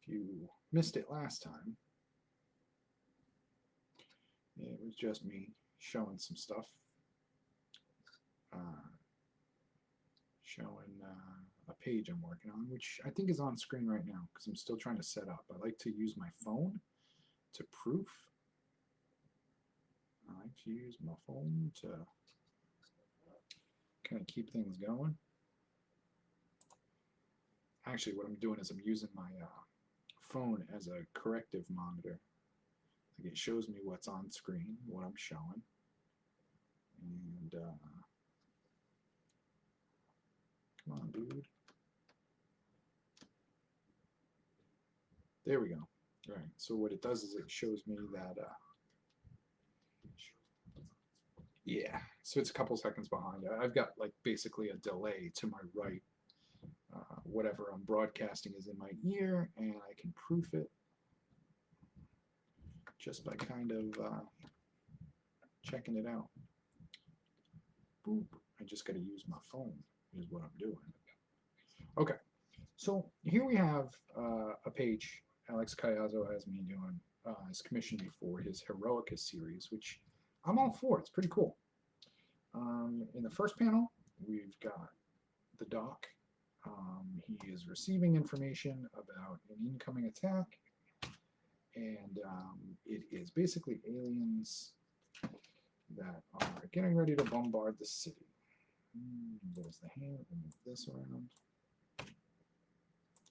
If you missed it last time, it was just me showing some stuff, showing a page I'm working on, which I think is on screen right now because I'm still trying to set up. I like to use my phone to proof. I like to use my phone to kind of keep things going. Actually, what I'm doing is I'm using my phone as a corrective monitor. Like it shows me what's on screen, what I'm showing. And come on, dude. There we go. All right. So what it does is it shows me that. Yeah. So it's a couple seconds behind. I've got like basically a delay to my right. Whatever I'm broadcasting is in my ear, and I can proof it just by kind of checking it out. Boop. I just got to use my phone is what I'm doing. Okay. So here we have a page Alex Cayazzo has me doing. Has commissioned me for his Heroica series, which I'm all for. It's pretty cool. In the first panel, we've got the doc. He is receiving information about an incoming attack, and it is basically aliens that are getting ready to bombard the city. There's the hand. We'll move this around.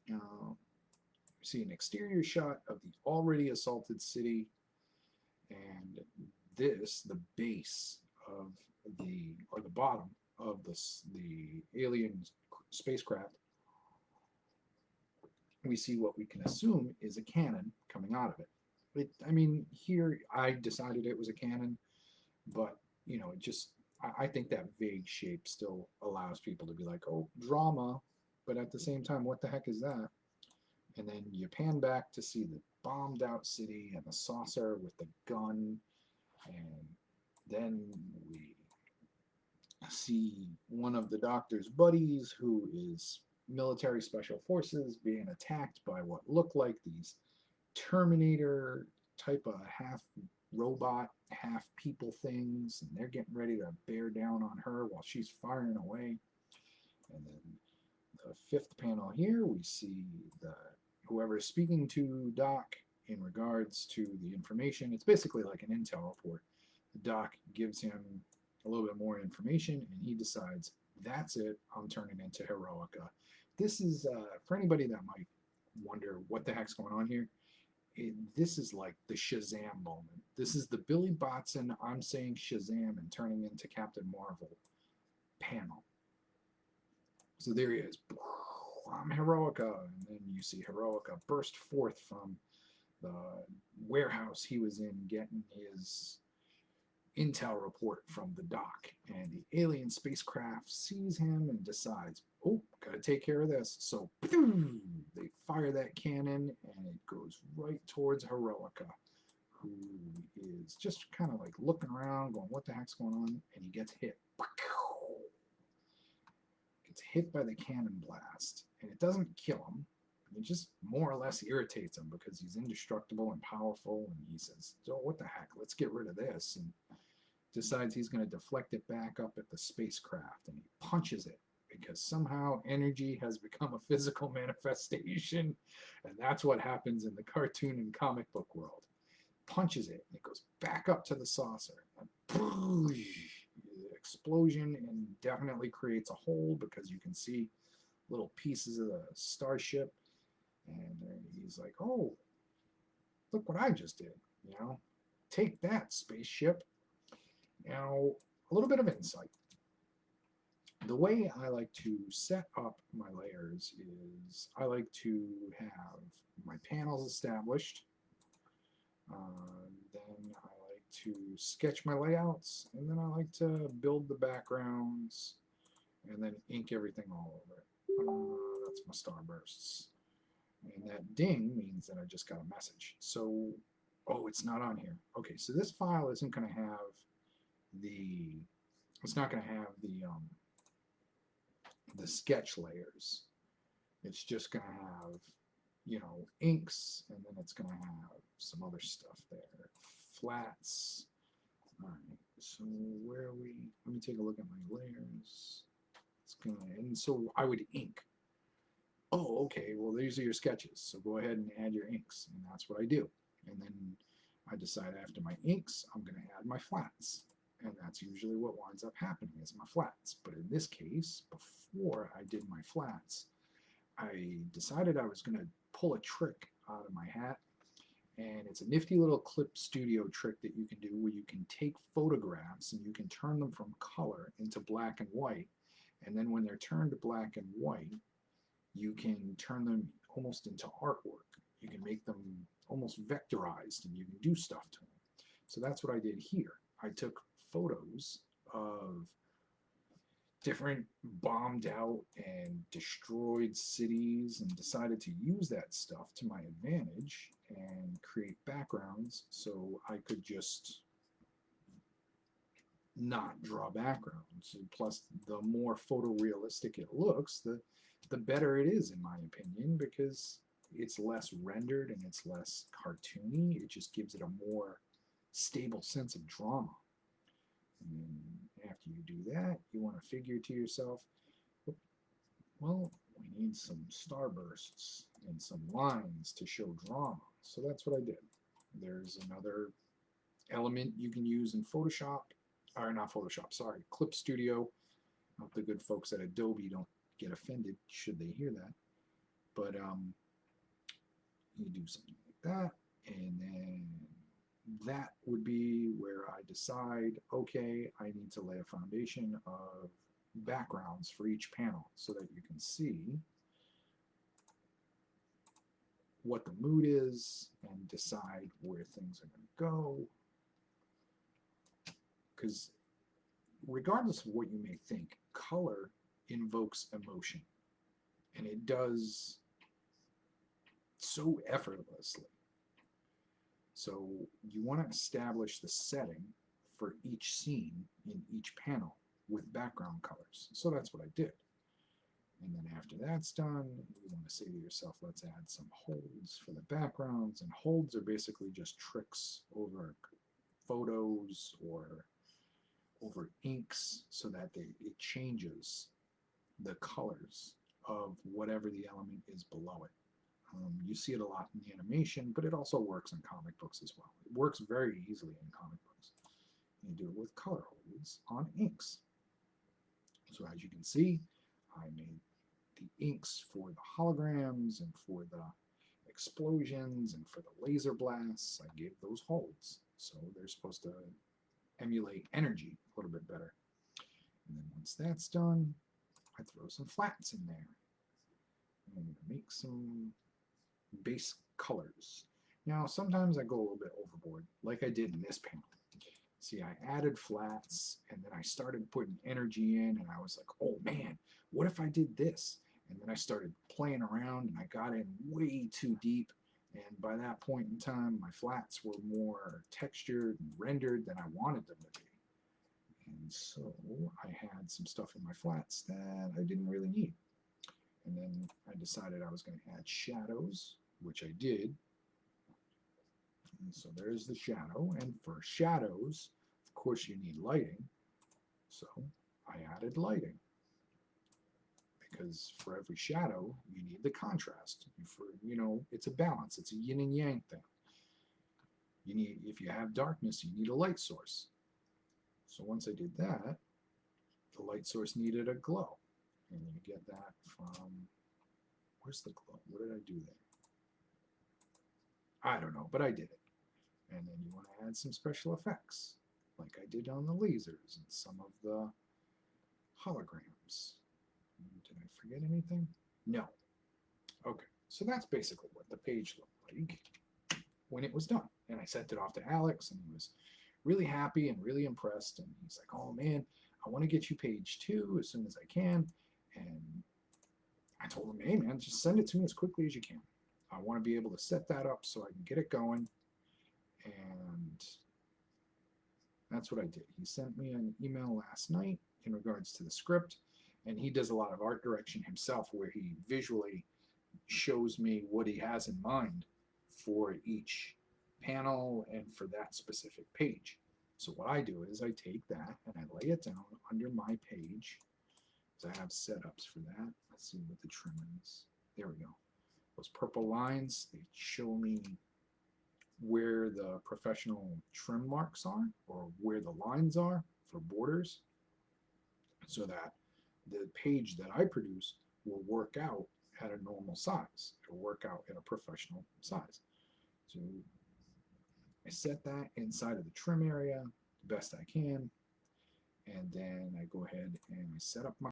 We see an exterior shot of the already assaulted city, and this, the base of the, or the bottom of the alien spacecraft. We see what we can assume is a cannon coming out of it. I mean, here I decided it was a cannon, but you know, it just, I think that vague shape still allows people to be like, oh, drama, but at the same time, what the heck is that? And then you pan back to see the bombed out city and the saucer with the gun, and then we see one of the doctor's buddies who is military special forces being attacked by what look like these Terminator type of half robot, half people things, and they're getting ready to bear down on her while she's firing away. And then the fifth panel here, we see the whoever is speaking to Doc in regards to the information. It's basically like an intel report. The Doc gives him a little bit more information, and he decides, that's it, I'm turning into Heroica. This is, for anybody that might wonder what the heck's going on here, this is like the Shazam moment. This is the Billy Batson, I'm saying Shazam and turning into Captain Marvel panel. So there he is. I'm Heroica. And then you see Heroica burst forth from the warehouse he was in getting his intel report from the doc, and the alien spacecraft sees him and decides, oh, gotta take care of this. So they fire that cannon, and it goes right towards Heroica, who is just kind of like looking around going, what the heck's going on? And he gets hit. Gets hit by the cannon blast, and it doesn't kill him. It just more or less irritates him because he's indestructible and powerful, and he says, so what the heck, let's get rid of this, and decides he's going to deflect it back up at the spacecraft, and he punches it because somehow energy has become a physical manifestation, and that's what happens in the cartoon and comic book world. Punches it, and it goes back up to the saucer, and explosion, and definitely creates a hole because you can see little pieces of the starship. And he's like, oh, look what I just did, you know, take that, spaceship. Now, a little bit of insight. The way I like to set up my layers is I like to have my panels established. Then I like to sketch my layouts, and then I like to build the backgrounds, and then ink everything all over it. That's my starbursts. And that ding means that I just got a message. So, oh, it's not on here. Okay, so this file isn't going to have the, it's not going to have the sketch layers. It's just going to have you know, inks, and then it's going to have some other stuff there. Flats. All right, so where are we? Let me take a look at my layers. It's gonna, and so I would ink. Oh, okay, well, these are your sketches, so go ahead and add your inks, and that's what I do. And then I decide after my inks, I'm going to add my flats, and that's usually what winds up happening is my flats. But in this case, before I did my flats, I decided I was going to pull a trick out of my hat, and it's a nifty little clip studio trick that you can do where you can take photographs and you can turn them from color into black and white, and then when they're turned to black and white, you can turn them almost into artwork. You can make them almost vectorized and you can do stuff to them. So that's what I did here. I took photos of different bombed out and destroyed cities and decided to use that stuff to my advantage and create backgrounds so I could just not draw backgrounds. And plus, the more photorealistic it looks, the better it is, in my opinion, because it's less rendered and it's less cartoony. It just gives it a more stable sense of drama. And then after you do that, you want to figure to yourself, well, we need some starbursts and some lines to show drama. So that's what I did. There's another element you can use in Photoshop, or not Photoshop, sorry, Clip Studio. I hope the good folks at Adobe don't get offended should they hear that. But you do something like that, and then that would be where I decide, okay, I need to lay a foundation of backgrounds for each panel so that you can see what the mood is and decide where things are going to go. Because regardless of what you may think, color invokes emotion, and it does so effortlessly. So you want to establish the setting for each scene in each panel with background colors. So that's what I did. And then after that's done, you want to say to yourself, let's add some holds for the backgrounds. And holds are basically just tricks over photos or over inks so that it changes the colors of whatever the element is below it. You see it a lot in the animation, but it also works in comic books as well. It works very easily in comic books. You do it with color holds on inks. So as you can see, I made the inks for the holograms and for the explosions and for the laser blasts. I gave those holds. So they're supposed to emulate energy a little bit better. And then once that's done, I throw some flats in there. I'm going to make some base colors. Now, sometimes I go a little bit overboard, like I did in this panel. See, I added flats, and then I started putting energy in, and I was like, oh man, what if I did this? And then I started playing around, and I got in way too deep, and by that point in time, my flats were more textured and rendered than I wanted them to be. And so I had some stuff in my flats that I didn't really need. And then I decided I was going to add shadows, which I did. And so there's the shadow. And for shadows, of course, you need lighting. So I added lighting. Because for every shadow, you need the contrast. For, you know, it's a balance. It's a yin and yang thing. You need, if you have darkness, you need a light source. So once I did that, the light source needed a glow. And you get that from, where's the glow? What did I do there? I don't know, but I did it. And then you want to add some special effects, like I did on the lasers and some of the holograms. Did I forget anything? No. Okay, so that's basically what the page looked like when it was done. And I sent it off to Alex, and he was really happy and really impressed. And he's like, oh man, I want to get you page 2 as soon as I can. And I told him, hey man, just send it to me as quickly as you can. I want to be able to set that up so I can get it going. And that's what I did. He sent me an email last night in regards to the script, and he does a lot of art direction himself where he visually shows me what he has in mind for each panel and for that specific page. So what I do is I take that and I lay it down under my page. So I have setups for that. Let's see what the trim is. There we go. Those purple lines, they show me where the professional trim marks are or where the lines are for borders, so that the page that I produce will work out at a normal size. It'll work out at a professional size. So I set that inside of the trim area the best I can, and then I go ahead and I set up my